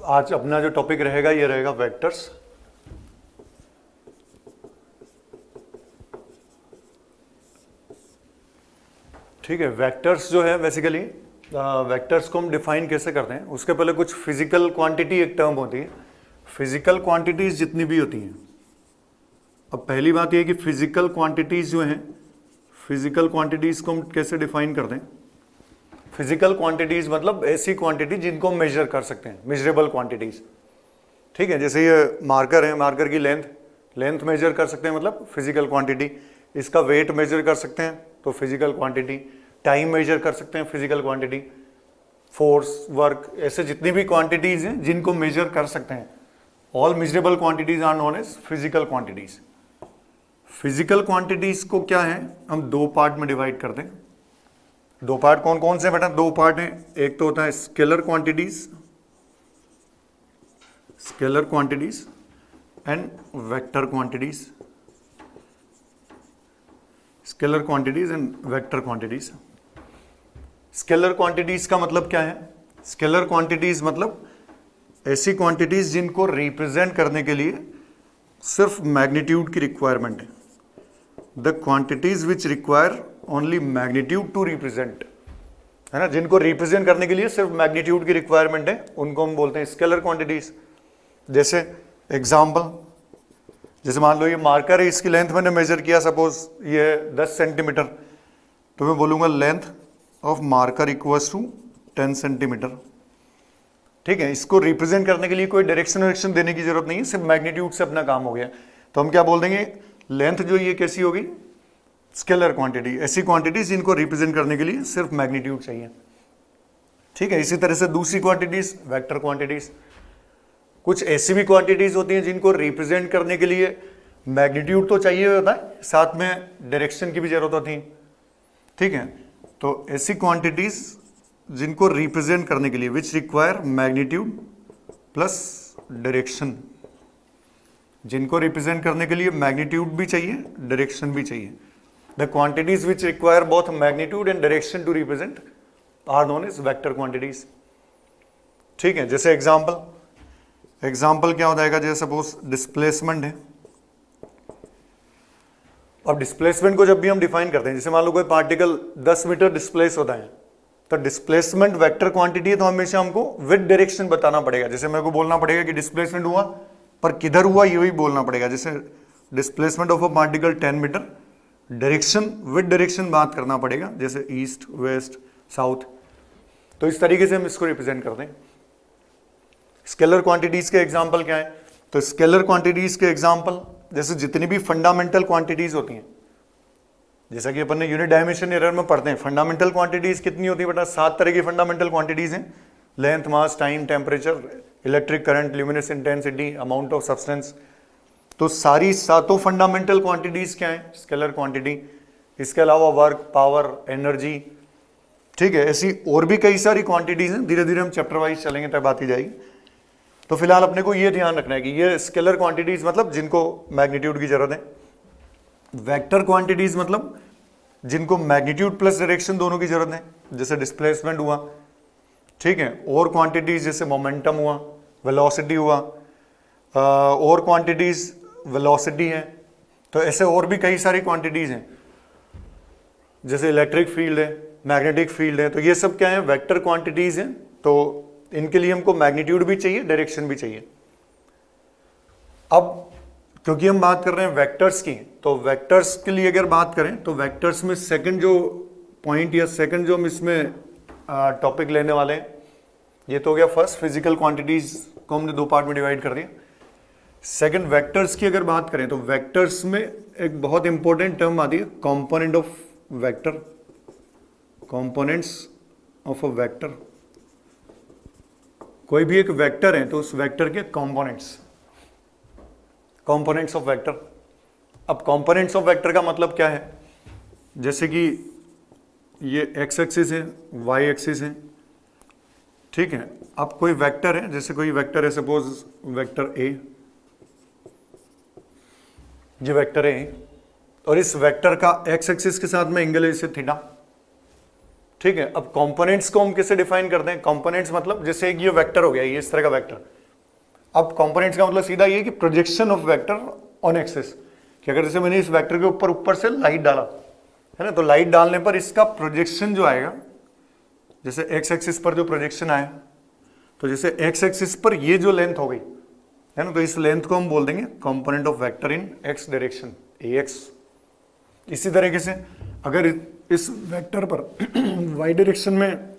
आज अपना जो टॉपिक रहेगा ये रहेगा वेक्टर्स। ठीक है, वेक्टर्स जो है बेसिकली वेक्टर्स को हम डिफाइन कैसे करते हैं, उसके पहले कुछ फिजिकल क्वांटिटी एक टर्म होती है। फिजिकल क्वांटिटीज जितनी भी होती हैं, अब पहली बात यह है कि फिजिकल क्वांटिटीज जो हैं, फिजिकल क्वांटिटीज को हम कैसे डिफाइन करते हैं। फिजिकल क्वांटिटीज मतलब ऐसी क्वांटिटी जिनको हम मेजर कर सकते हैं, मेजरेबल क्वांटिटीज। ठीक है, जैसे ये मार्कर है, मार्कर की लेंथ मेजर कर सकते हैं, मतलब फिजिकल क्वांटिटी। इसका वेट मेजर कर सकते हैं तो फिजिकल क्वांटिटी। टाइम मेजर कर सकते हैं, फिजिकल क्वांटिटी। फोर्स, वर्क, ऐसे जितनी भी क्वांटिटीज हैं जिनको मेजर कर सकते हैं, all measurable quantities are known as physical quantities. Physical quantities को क्या है, हम दो पार्ट में डिवाइड करते हैं। दो पार्ट कौन कौन से बेटा? दो पार्ट हैं, एक तो होता है scalar quantities, scalar quantities and vector quantities. Scalar quantities and vector quantities. Scalar quantities का मतलब क्या है? स्केलर क्वांटिटीज मतलब ऐसी क्वांटिटीज जिनको रिप्रेजेंट करने के लिए सिर्फ मैग्नीट्यूड की रिक्वायरमेंट है। The quantities which require only magnitude to represent, है ना, जिनको रिप्रेजेंट करने के लिए सिर्फ मैग्नीट्यूड की रिक्वायरमेंट है, उनको हम बोलते हैं स्केलर क्वांटिटीज। जैसे एग्जाम्पल, जैसे मान लो ये मार्कर है, इसकी लेंथ मैंने मेजर किया, सपोज ये 10 सेंटीमीटर, तो मैं बोलूंगा length of marker equals to 10 centimetre. ठीक है, इसको रिप्रेजेंट करने के लिए कोई डायरेक्शन देने की जरूरत नहीं है, सिर्फ मैग्नीट्यूड से अपना काम हो गया। तो हम क्या बोल देंगे, लेंथ जो ये कैसी होगी, स्केलर क्वांटिटी। ऐसी क्वांटिटी जिनको रिप्रेजेंट करने के लिए सिर्फ मैग्नीट्यूड चाहिए। ठीक है, इसी तरह से दूसरी क्वांटिटीज वेक्टर क्वांटिटीज। कुछ ऐसी भी क्वांटिटीज होती हैं जिनको रिप्रेजेंट करने के लिए मैग्नीट्यूड तो चाहिए होता है, साथ में डायरेक्शन की भी जरूरत होती है। ठीक है, तो ऐसी क्वांटिटीज जिनको रिप्रेजेंट करने के लिए which require magnitude plus direction, जिनको रिप्रेजेंट करने के लिए मैग्नीट्यूड भी चाहिए, डायरेक्शन भी चाहिए। The quantities which require both magnitude and direction to represent are known as vector quantities. ठीक है, जैसे एग्जाम्पल क्या हो जाएगा, जैसे सपोज डिस्प्लेसमेंट है। अब डिस्प्लेसमेंट को जब भी हम डिफाइन करते हैं, जैसे मान लो कोई पार्टिकल 10 मीटर डिस्प्लेस होता है, तो डिस्प्लेसमेंट वेक्टर क्वांटिटी है, तो हमेशा हमको विद डायरेक्शन बताना पड़ेगा। जैसे मेरे को बोलना पड़ेगा कि डिस्प्लेसमेंट हुआ, पर किधर हुआ ये भी बोलना पड़ेगा। जैसे displacement of a particle 10 metre, direction with direction बात करना पड़ेगा, जैसे ईस्ट, वेस्ट, साउथ। तो इस तरीके से हम इसको रिप्रेजेंट करते हैं। स्केलर क्वांटिटीज के एग्जाम्पल क्या है? तो स्केलर क्वांटिटीज के एग्जाम्पल जैसे जितनी भी फंडामेंटल क्वांटिटीज होती हैं, जैसा कि अपन ने यूनिट डायमेंशन एरर में पढ़ते हैं, फंडामेंटल क्वांटिटीज कितनी होती है बेटा? 7 तरह की फंडामेंटल क्वांटिटीज हैं। Length, mass, time, temperature, electric current, luminous intensity, amount of substance. तो सारी 7 फंडामेंटल क्वांटिटीज क्या है? Scalar quantity. इसके अलावा वर्क, पावर, एनर्जी। ठीक है, ऐसी और भी कई सारी क्वांटिटीज हैं, धीरे धीरे हम चैप्टर वाइज चलेंगे तब बात की जाएगी। तो फिलहाल अपने को ये ध्यान रखना है कि ये स्केलर क्वांटिटीज मतलब जिनको मैग्नीट्यूड की जरूरत है। वेक्टर क्वांटिटीज मतलब जिनको मैग्नीट्यूड प्लस डायरेक्शन दोनों की जरूरत है, जैसे डिस्प्लेसमेंट हुआ। ठीक है, और क्वांटिटीज जैसे मोमेंटम हुआ, वेलोसिटी हुआ, और क्वांटिटीज वेलोसिटी है। तो ऐसे और भी कई सारी क्वांटिटीज हैं, जैसे इलेक्ट्रिक फील्ड है, मैग्नेटिक फील्ड है। तो ये सब क्या है? वेक्टर क्वांटिटीज हैं। तो इनके लिए हमको मैग्नीट्यूड भी चाहिए, डायरेक्शन भी चाहिए। अब क्योंकि हम बात कर रहे हैं वेक्टर्स की, तो वेक्टर्स के लिए अगर बात करें तो वेक्टर्स में सेकंड जो पॉइंट या सेकंड जो हम इसमें टॉपिक लेने वाले हैं, ये तो हो गया फर्स्ट, फिजिकल क्वांटिटीज को हमने 2 पार्ट में डिवाइड कर दिया। सेकंड वेक्टर्स की अगर बात करें तो वेक्टर्स में एक बहुत इंपॉर्टेंट टर्म आती है, component of vector, components of a vector. कोई भी एक वेक्टर है तो उस वेक्टर के कंपोनेंट्स ऑफ वेक्टर। अब कंपोनेंट्स ऑफ वेक्टर का मतलब क्या है? जैसे कि ये एक्स एक्सिस है, वाई एक्सिस है। ठीक है, अब कोई वेक्टर है, जैसे कोई वेक्टर है, सपोज वेक्टर ए, ये वेक्टर ए, और इस वेक्टर का एक्स एक्सिस के साथ में एंगल है जैसे थीटा। ठीक है, अब कंपोनेंट्स को हम कैसे डिफाइन करते हैं? कंपोनेंट्स मतलब जैसे एक ये वेक्टर हो गया, ये इस तरह का वेक्टर, अब कंपोनेंट्स का मतलब सीधा ये कि projection of vector on axis, कि अगर जैसे मैंने इस वेक्टर के ऊपर से लाइट डाला है ना, तो लाइट डालने पर इसका प्रोजेक्शन जो आएगा, जैसे एक्स एक्सिस पर जो प्रोजेक्शन आया, तो जैसे एक्स एक्सिस पर ये जो लेंथ हो गई है ना, तो इस लेंथ को हम बोल देंगे component of vector in x direction ax। इसी तरीके से अगर इस वेक्टर पर वाई डायरेक्शन में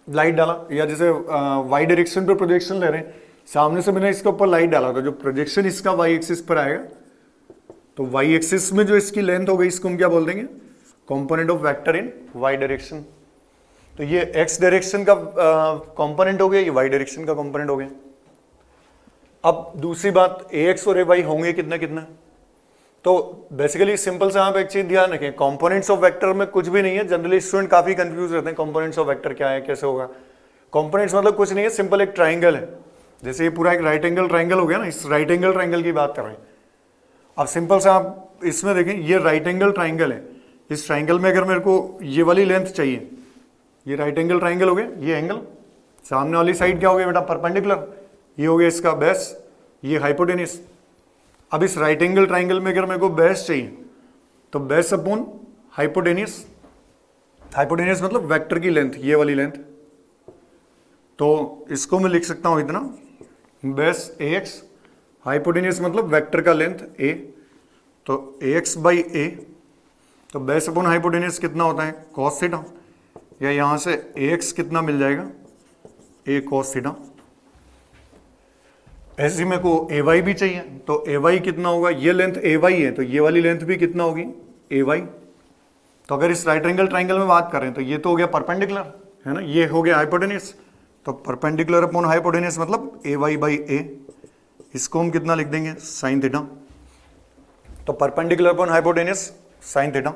लाइट डाला, या जैसे वाई डायरेक्शन पर प्रोजेक्शन ले रहे हैं, सामने से मैंने इसके ऊपर लाइट डाला, तो जो प्रोजेक्शन इसका वाई एक्सिस पर आएगा, तो वाई एक्सिस में जो इसकी लेंथ हो गई, इसको हम क्या बोल देंगे, component of vector in y direction. तो ये एक्स डायरेक्शन का कंपोनेंट हो गया, ये वाई डायरेक्शन का कंपोनेंट हो गया। अब दूसरी बात, ax और ay होंगे कितना कितना, तो बेसिकली सिंपल से आप एक चीज ध्यान रखें, कंपोनेंट्स ऑफ वेक्टर में कुछ भी नहीं है। जनरली स्टूडेंट काफी कंफ्यूज रहते हैं, कंपोनेंट्स ऑफ वेक्टर क्या है, कैसे होगा। कंपोनेंट्स मतलब कुछ नहीं है, सिंपल एक ट्राइंगल है। जैसे ये पूरा एक राइट एंगल ट्राइंगल हो गया ना, इस राइट एंगल ट्राइंगल की बात कर रहे हैं। अब सिंपल से आप इसमें देखें, ये राइट एंगल ट्राइंगल है, इस ट्राइंगल में अगर मेरे को ये वाली लेंथ चाहिए, ये राइट एंगल ट्राइंगल हो गया, ये एंगल, सामने वाली साइड क्या हो गया बेटा, परपेंडिकुलर, ये हो गया इसका बेस, ये हाइपोटेनिस। अब इस राइट एंगल ट्राइंगल में अगर मेरे को बेस चाहिए, तो बेस अपॉन हाइपोटेनिस, हाइपोटेनिस मतलब वेक्टर की लेंथ, ये वाली लेंथ, तो इसको मैं लिख सकता हूं इतना, बेस ax, हाइपोटेनिस मतलब वेक्टर का लेंथ a, तो ax बाई a, तो बेस अपॉन हाइपोटेनिस कितना होता है, cos थीटा, या यहां से ax कितना मिल जाएगा, a cos थीटा। ऐसे ही मेरे को ay भी चाहिए, तो ay कितना होगा, ये लेंथ ay है, तो ये वाली लेंथ भी कितना होगी, ay। तो अगर इस राइट एंगल ट्राइंगल में बात करें, तो ये तो हो गया परपेंडिकुलर है ना, ये हो गया हाइपोटेनिस, तो परपेंडिकुलर अपॉन हाइपोटेनिस मतलब ay बाई a, इसको हम कितना लिख देंगे, साइन थीटा। तो perpendicular upon hypotenuse sine theta,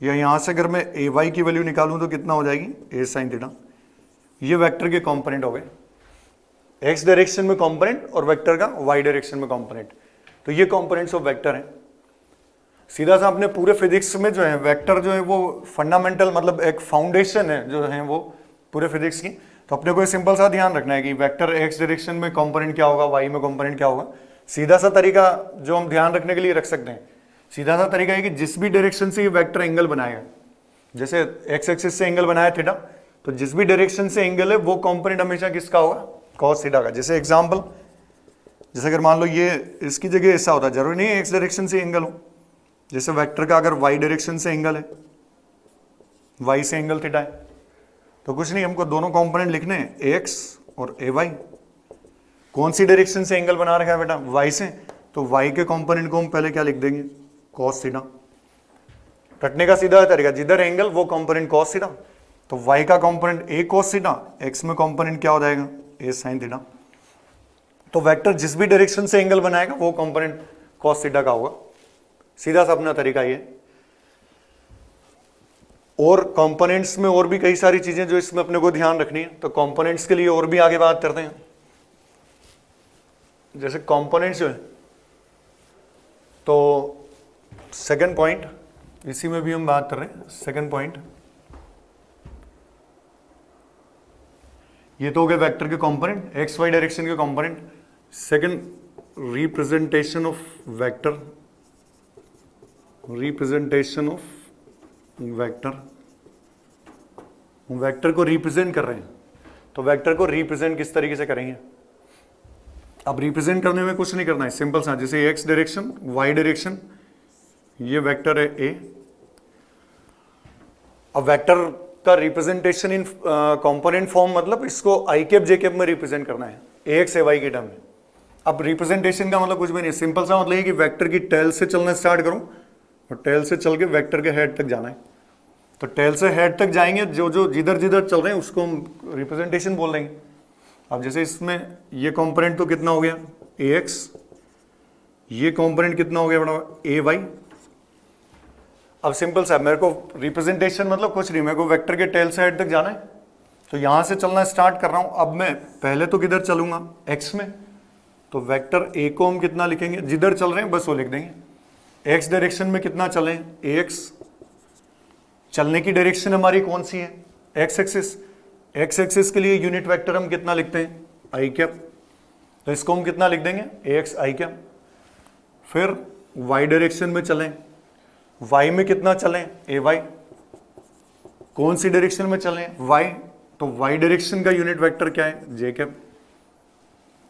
या यहां से अगर मैं ay की वैल्यू निकालूं तो कितना हो जाएगी, a साइन थीटा। ये वेक्टर के कंपोनेंट हो गए, एक्स डायरेक्शन में कंपोनेंट और वेक्टर का वाई डायरेक्शन में कंपोनेंट। तो ये कंपोनेंट्स ऑफ वेक्टर हैं। सीधा सा अपने पूरे फिजिक्स में जो है वेक्टर जो है वो फंडामेंटल मतलब एक फाउंडेशन है जो है वो पूरे फिजिक्स की। तो अपने को सिंपल सा ध्यान रखना है कि वेक्टर एक्स डायरेक्शन में कंपोनेंट क्या होगा, वाई में कंपोनेंट क्या होगा। सीधा सा तरीका जो हम ध्यान रखने के लिए रख सकते हैं, सीधा सा तरीका है कि जिस भी डायरेक्शन से ये वेक्टर एंगल बनाएगा, जैसे एक्स एक्सिस से एंगल बनाया थीटा, तो जिस भी डायरेक्शन से एंगल है वो कंपोनेंट हमेशा किसका होगा, कॉस थीटा का। जैसे एग्जांपल, जैसे अगर मान लो ये इसकी जगह ऐसा होता है, जरूरी नहीं है एक्स डायरेक्शन से एंगल हो। जैसे वेक्टर का अगर वाई डायरेक्शन से एंगल है, वाई से एंगल थीटा है, तो कुछ नहीं, हमको दोनों कंपोनेंट लिखने हैं, एक्स और ए वाई। कौन सी डायरेक्शन से एंगल बना रखा है बेटा, वाई से, तो वाई के कंपोनेंट को हम पहले क्या लिख देंगे, कॉस थीटा। कटने का सीधा तरीका, जिधर एंगल वो कंपोनेंट कॉस थीटा, तो वाई का कंपोनेंट ए कॉस थीटा, एक्स में कंपोनेंट क्या हो जाएगा, ए साइन थीटा। तो वेक्टर जिस भी डायरेक्शन से एंगल बनाएगा वो कंपोनेंट कॉस थीटा का होगा। सीधा सा अपना तरीका ये। और कंपोनेंट्स में और भी कई सारी चीजें जो इसमें अपने को ध्यान रखनी है, तो कंपोनेंट्स के लिए और भी आगे बात करते हैं। जैसे कंपोनेंट्स जो है, तो सेकंड पॉइंट इसी में भी हम बात कर रहे हैं। सेकंड पॉइंट ये तो हो गए वेक्टर के कंपोनेंट, एक्स वाई डायरेक्शन के component. Second, representation of vector, representation of vector. हम वेक्टर को रिप्रेजेंट कर रहे हैं, तो वेक्टर को रिप्रेजेंट किस तरीके से करेंगे। अब रिप्रेजेंट करने में कुछ नहीं करना है, सिंपल सा, जैसे एक्स डायरेक्शन, वाई डायरेक्शन, ये वेक्टर है ए। अब वेक्टर का रिप्रेजेंटेशन इन कंपोनेंट फॉर्म मतलब इसको आई कैप जे कैप में रिप्रेजेंट करना है, ए एक्स ए वाई के टर्म में। अब रिप्रेजेंटेशन का मतलब कुछ भी नहीं, सिंपल सा मतलब है कि वेक्टर की टेल से चलना स्टार्ट करूं और टेल से चल के वेक्टर के हेड तक जाना है। तो टेल से हेड तक जाएंगे, जो जो जिधर जिधर चल रहे हैं उसको हम रिप्रेजेंटेशन बोल देंगे। अब जैसे इसमें ये कंपोनेंट तो कितना हो गया, ए एक्स, ये कंपोनेंट कितना हो गया बड़ा, ए वाई। अब सिंपल सा, मेरे को रिप्रेजेंटेशन मतलब कुछ नहीं, मेरे को वेक्टर के टेल से हेड तक जाना है, तो यहां से चलना स्टार्ट कर रहा हूं। अब मैं पहले तो किधर चलूंगा, एक्स में, तो वेक्टर ए को हम कितना लिखेंगे, जिधर चल रहे हैं बस वो लिख देंगे। एक्स डायरेक्शन में कितना चले, ए एक्स, चलने की डायरेक्शन हमारी कौन सी है, एक्स एक्सिस। एक्स एक्सिस के लिए यूनिट वेक्टर हम कितना लिखते हैं, आई कैप। तो इसको हम कितना लिख देंगे, ए एक्स आई कैप। फिर वाई डायरेक्शन में चलें, वाई में कितना चलें, ए वाई। कौन सी डायरेक्शन में चलें, वाई, तो वाई डायरेक्शन का यूनिट वेक्टर क्या है, जे कैप।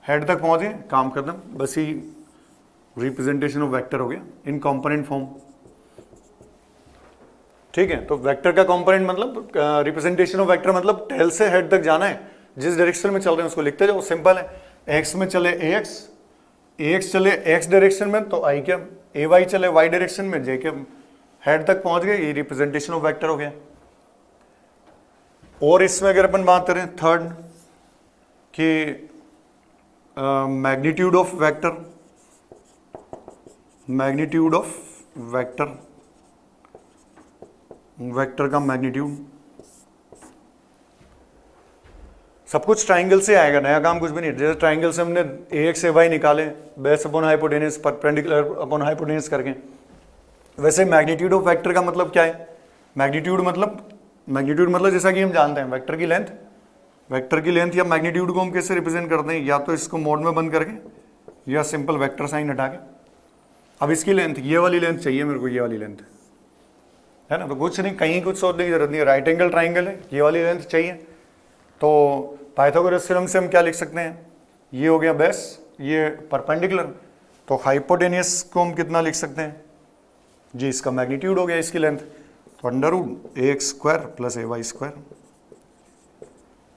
हेड तक पहुंच गए, काम खत्म। बस ही रिप्रेजेंटेशन ऑफ वेक्टर हो गया इन कंपोनेंट फॉर्म। ठीक है, तो वेक्टर का कंपोनेंट मतलब रिप्रेजेंटेशन ऑफ वेक्टर मतलब टेल से हेड तक जाना है, जिस डायरेक्शन में चल रहे हैं उसको लिखते जाओ, सिंपल है। एक्स में चले ए एक्स चले एक्स डायरेक्शन में तो आई कैप, ए वाई चले वाई डायरेक्शन में जे कैप। हेड तक पहुंच गए, ये रिप्रेजेंटेशन ऑफ वेक्टर हो गया। और इसमें अगर अपन बात करें थर्ड कि magnitude of vector, magnitude of vector, vector का मैग्नीट्यूड, सब कुछ ट्राइंगल से आएगा, नया काम कुछ भी नहीं। जैसे ट्राइंगल से हमने ए एक्स ए वाई निकाले, base upon hypotenuse, perpendicular upon hypotenuse करके, वैसे मैग्नीट्यूड ऑफ वेक्टर का मतलब क्या है, मैग्नीट्यूड मतलब जैसा कि हम जानते हैं वेक्टर की लेंथ, वेक्टर की लेंथ या मैग्नीट्यूड को हम कैसे रिप्रेजेंट करते हैं, या तो इसको मोड में बंद करके या सिंपल वेक्टर साइन हटा के। अब इसकी लेंथ, ये वाली लेंथ चाहिए मेरे को, ये वाली लेंथ है ना, तो कुछ नहीं, कहीं कुछ सोचने की जरूरत नहीं है, राइट एंगल ट्राइंगल है, ये वाली लेंथ चाहिए। तो पाइथागोरस थ्योरम से हम क्या लिख सकते हैं, ये हो गया बेस, ये परपेंडिकुलर, तो हाइपोटेनियस को हम कितना लिख सकते हैं जी, इसका मैग्नीट्यूड हो गया इसकी लेंथ, तो अंडर रूट ए एक्स स्क्वायर प्लस ए वाई स्क्वायर।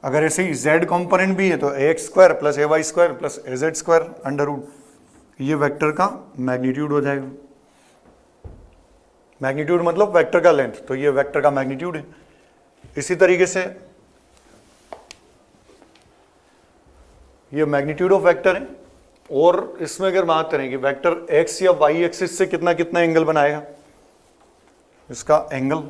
अगर ऐसे ही जेड कॉम्पोनेंट भी है तो a x square plus A Y square plus A Z square under root, ये वेक्टर का मैग्नीट्यूड हो जाएगा। मैग्नीट्यूड मतलब वेक्टर का लेंथ, तो ये वेक्टर का मैग्नीट्यूड है। इसी तरीके से ये मैग्नीट्यूड ऑफ वेक्टर है। और इसमें अगर बात करें कि वेक्टर एक्स या वाई एक्सिस से कितना कितना एंगल बनाएगा, इसका एंगल,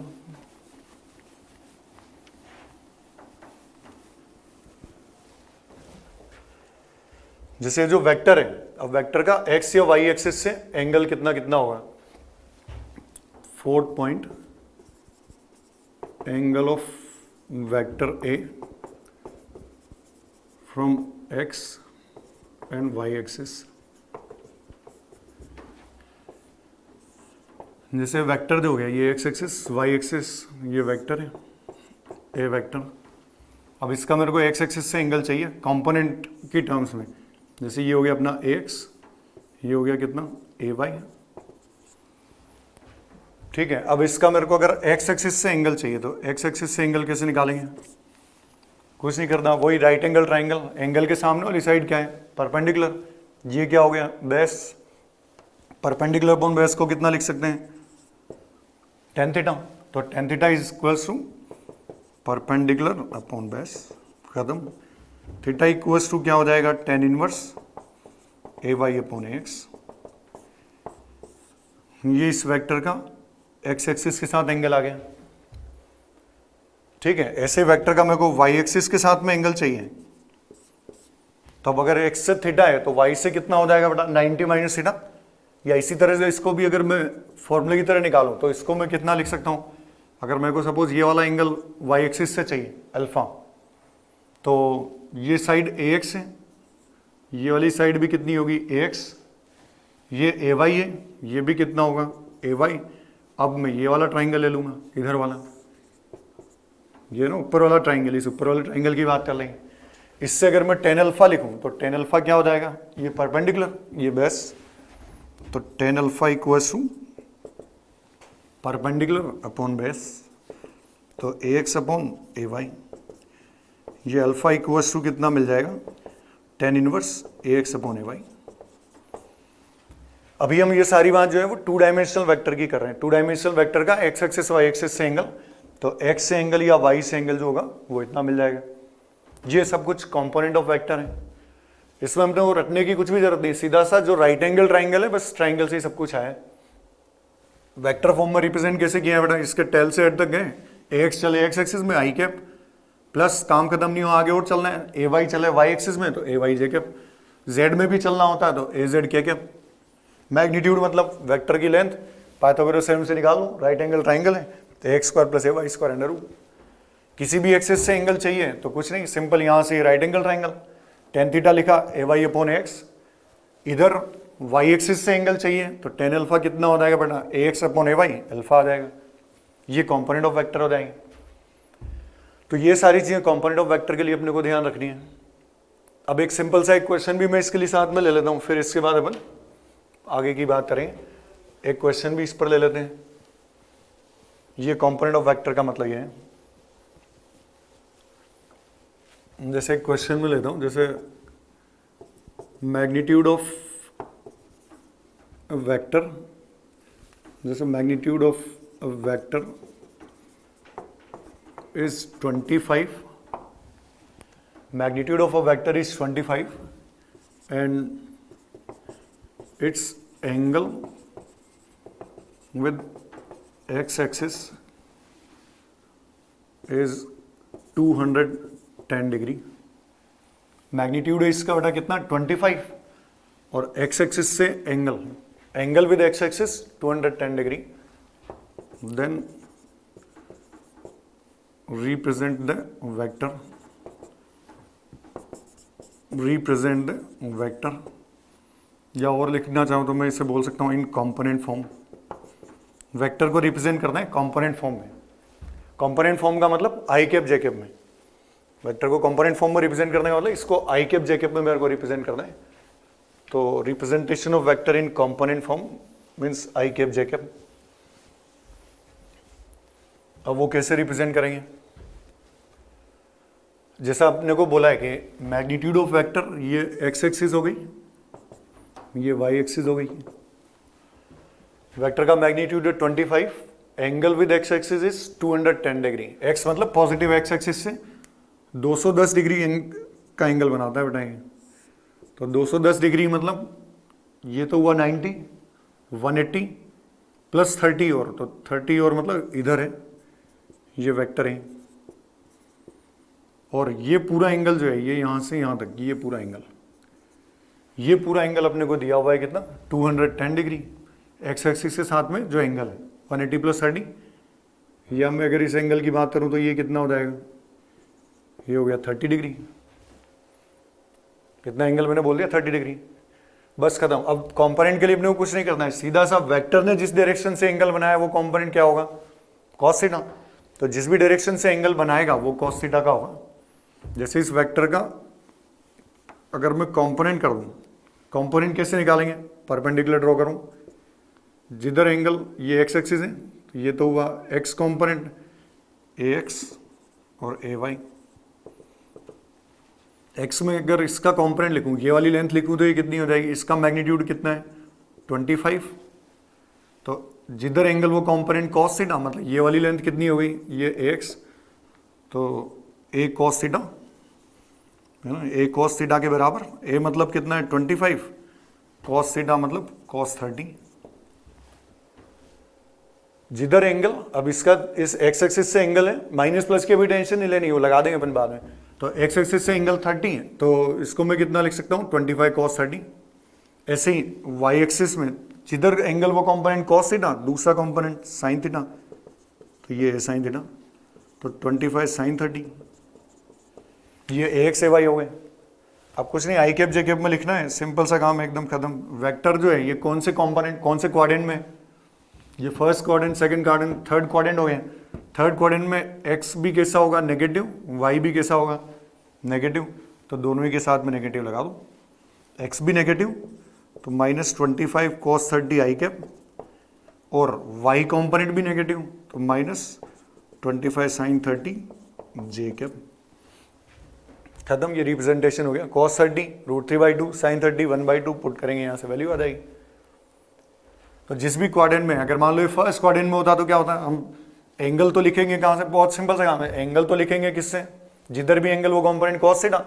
जैसे जो वेक्टर है, अब वेक्टर का एक्स या वाई एक्सिस से एंगल कितना कितना होगा, 4 point angle of vector a from x and y axis. जैसे वेक्टर जो हो गया, ये एक्स एक्सिस वाई एक्सिस, ये वेक्टर है ए वेक्टर। अब इसका मेरे को एक्स एक्सिस से एंगल चाहिए कंपोनेंट की टर्म्स में, जैसे ये हो गया अपना एक्स, ये हो गया कितना ए वाई, ठीक है। अब इसका मेरे को अगर एक्स एक्सिस से एंगल चाहिए तो एक्स एक्सिस से एंगल कैसे निकालेंगे, कुछ नहीं करना, वही राइट एंगल ट्राइंगल, एंगल के सामने वाली साइड क्या है, परपेंडिकुलर। ये क्या हो गया बेस, परपेंडिकुलर अपॉन बेस को कितना लिख सकते हैं, tan थीटा, तो tan theta is equals to perpendicular upon base, खत्म। थीटा इक्वल्स टू क्या हो जाएगा, tan inverse a y upon x. ये इस वेक्टर का एक्स एक्सिस के साथ एंगल आ गया, ठीक है। ऐसे वेक्टर का मेरे को वाई एक्सिस के साथ में एंगल चाहिए, तो अब अगर एक्स से थीटा है तो वाई से कितना हो जाएगा बेटा, 90 माइनस थीटा। या इसी तरह से इसको भी अगर मैं फॉर्मूले की तरह निकालूं तो इसको मैं कितना लिख सकता हूं, अगर मेरे को सपोज ये वाला एंगल वाई एक्सिस से चाहिए अल्फा, तो ये साइड ए एक्स है, ये वाली साइड भी कितनी होगी ए एक्स, ये ए वाई है, ये भी कितना होगा ए वाई। अब मैं ये वाला ट्राइंगल ले लूंगा, इधर वाला, ये ना ऊपर वाला ट्राइंगल, इस ऊपर वाले ट्राइंगल की बात कर लेंगे। इससे अगर मैं tan अल्फा लिखूं तो tan अल्फा क्या हो जाएगा, ये परपेंडिकुलर, ये बेस, तो tan alpha equals to perpendicular upon base, तो a x upon a y. ये अल्फा इक्वल्स टू कितना मिल जाएगा, tan inverse a x upon a y. अभी हम ये सारी बात जो है वो 2 डायमेंशनल वेक्टर की कर रहे हैं। 2 डायमेंशनल वेक्टर का एक्स एक्सिस वाई एक्सिस से एंगल, तो एक्स से एंगल या वाई से एंगल जो होगा वो इतना मिल जाएगा। ये सब कुछ कंपोनेंट ऑफ वेक्टर है, इसमें हमने वो रखने की कुछ भी जरूरत नहीं, सीधा सा जो राइट एंगल ट्राइंगल है बस ट्राइंगल से ही सब कुछ आया है। वेक्टर फॉर्म में रिप्रेजेंट कैसे किया है बेटा, इसके टेल से हेड तक गए, ए एक्स चले एक्स एक्सिस में आई कैप, प्लस काम खत्म नहीं हो आगे और चलना है, ए वाई चले वाई एक्सिस में तो ए वाई जे कैप, जेड में भी चलना होता है तो ए जेड के कैप। मैग्नीट्यूड मतलब वेक्टर की लेंथ, पाइथागोरस थ्योरम से निकाल लो, राइट एंगल ट्राइंगल है तो एक्स स्क्वायर प्लस ए वाई स्क्वायर अंडर रूट। किसी भी एक्सिस से एंगल चाहिए तो कुछ नहीं, सिंपल यहाँ से right angle triangle, tan theta लिखा ए वाई अपॉन एक्स, इधर वाई एक्सिस से एंगल चाहिए तो टेन अल्फा कितना हो जाएगा बेटा, ए x upon a Y alpha आ जाएगा। ये कंपोनेंट ऑफ वेक्टर हो जाएंगे। तो ये सारी चीजें कंपोनेंट ऑफ वेक्टर के लिए अपने को ध्यान रखनी है। अब एक सिंपल सा एक क्वेश्चन भी मैं इसके लिए साथ में ले लेता हूं, फिर इसके बाद अपन आगे की बात करेंगे। एक क्वेश्चन भी इस पर ले लेते हैं। ये कंपोनेंट ऑफ वेक्टर का मतलब ये है, जैसे एक क्वेश्चन में लेता हूं, जैसे मैग्नीट्यूड ऑफ वेक्टर, जैसे magnitude of vector is 25, magnitude of a vector is 25 and its angle with x-axis is 210 degree. Magnitude है इसका बेटा कितना 25 और x एक्सिस से angle with x axis 210 degree. Then represent the vector या और लिखना चाहूँ तो मैं इसे बोल सकता हूँ इन कंपोनेंट फॉर्म। वेक्टर को रिप्रेजेंट करना है कंपोनेंट फॉर्म में। कंपोनेंट फॉर्म का मतलब आई कैप जे कैप में। वेक्टर को कंपोनेंट फॉर्म में रिप्रेजेंट करने का मतलब इसको आई कैप जे कैप में मेरे को रिप्रेजेंट करना है। तो representation of vector in component form means I cap J cap. अब वो कैसे रिप्रेजेंट करेंगे, जैसा आपने को बोला है कि मैग्नीट्यूड ऑफ वेक्टर ये एक्स एक्सिस हो गई, ये वाई एक्सिस हो गई। वेक्टर का मैग्नीट्यूड है 25, angle with x axis is 210 degree. X मतलब पॉजिटिव एक्स एक्सिस से 210 डिग्री का एंगल बनाता है बेटा ये। तो 210 डिग्री मतलब ये तो हुआ 90, 180 प्लस 30 और, तो 30 और मतलब इधर है, ये वेक्टर है। और ये पूरा एंगल जो है ये यहां से यहां तक, ये पूरा एंगल अपने को दिया हुआ है कितना 210 डिग्री। एक्स एक्सिस के साथ में जो एंगल है 180 प्लस 30, या मैं अगर इस एंगल की बात करूं तो ये कितना हो जाएगा, ये हो गया 30 डिग्री। कितना एंगल मैंने बोल दिया 30 डिग्री। बस खत्म। अब कंपोनेंट के लिए अपने को कुछ नहीं करना है, सीधा सा वेक्टर ने जिस डायरेक्शन से एंगल बनाया वो कंपोनेंट क्या होगा, कॉस थीटा। तो जिस भी डायरेक्शन से एंगल बनाएगा वो कॉस थीटा का होगा। जैसे इस वेक्टर का अगर मैं कंपोनेंट कर दूं, कंपोनेंट कैसे निकालेंगे, परपेंडिकुलर ड्रॉ करूं, जिधर एंगल ये एक्स एक्सिस है तो ये तो हुआ एक्स कंपोनेंट, ए एक्स और ए वाई। एक्स में अगर इसका कंपोनेंट लिखूं, ये वाली लेंथ लिखूं तो ये कितनी हो जाएगी, इसका मैग्नीट्यूड कितना है 25। तो जिधर एंगल वो कंपोनेंट कॉस थीटा, मतलब ये वाली लेंथ कितनी हो गई, ये ए एक्स, तो ए कॉस थीटा है ना, ए कॉस थीटा के बराबर, ए मतलब कितना है 25, कॉस थीटा मतलब कॉस 30। जिधर एंगल, अब इसका इस एक्स एक्सिस से एंगल है, माइनस प्लस की भी टेंशन नहीं लेनी, वो लगा देंगे अपन बाद में। तो एक्स एक्सिस से एंगल 30 है, तो इसको मैं कितना लिख सकता हूँ 25 कॉस 30। ऐसे ही वाई एक्सिस में जिधर एंगल वो कंपोनेंट कॉस थीटा, दूसरा कंपोनेंट साइन थीटा, तो ये है साइन थीटा, तो 25 साइन 30। ये ए एक्स ए वाई हो गए। अब कुछ नहीं, आई कैप जे कैप में लिखना है, सिंपल सा काम एकदम खत्म। वेक्टर जो है ये कौन से कंपोनेंट, कौन से क्वाड्रेंट में, ये first quadrant, second quadrant, third quadrant हो गए। थर्ड क्वाड्रेंट में एक्स भी कैसा होगा नेगेटिव, वाई भी कैसा होगा नेगेटिव, तो दोनों ही के साथ में नेगेटिव लगा दो। एक्स भी नेगेटिव तो -25 cos 30 आई कैप, और वाई कंपोनेंट भी नेगेटिव तो -25 sin 30 जे कैप। खत्म, ये रिप्रेजेंटेशन हो गया। cos 30 √3/2, sin 30 1/2 पुट करेंगे, यहाँ से वैल्यू आ जाएगी। तो जिस भी क्वाड्रेंट में, अगर मान लो ये फर्स्ट क्वाड्रेंट में होता तो क्या होता है, हम एंगल तो लिखेंगे कहाँ से, बहुत सिंपल सा काम है, एंगल तो लिखेंगे किससे, जिधर भी एंगल वो कंपोनेंट cos थीटा।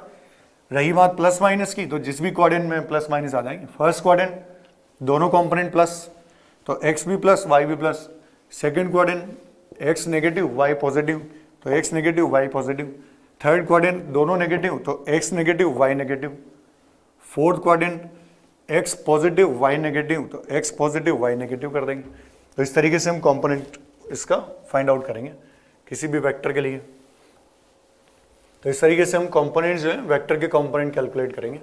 रही बात प्लस माइनस की, तो जिस भी क्वाड्रेंट में प्लस माइनस आ जाएंगे। फर्स्ट क्वाड्रेंट दोनों कंपोनेंट प्लस, तो एक्स भी प्लस वाई भी plus. Second quadrant x negative y positive, तो x negative y positive. Third quadrant दोनों नेगेटिव, तो x negative y negative. Fourth quadrant x positive y negative, तो x positive y negative कर देंगे। तो इस तरीके से हम कंपोनेंट इसका फाइंड आउट करेंगे किसी भी वेक्टर के लिए। तो इस तरीके से हम कंपोनेंट्स जो है वेक्टर के कंपोनेंट कैलकुलेट करेंगे।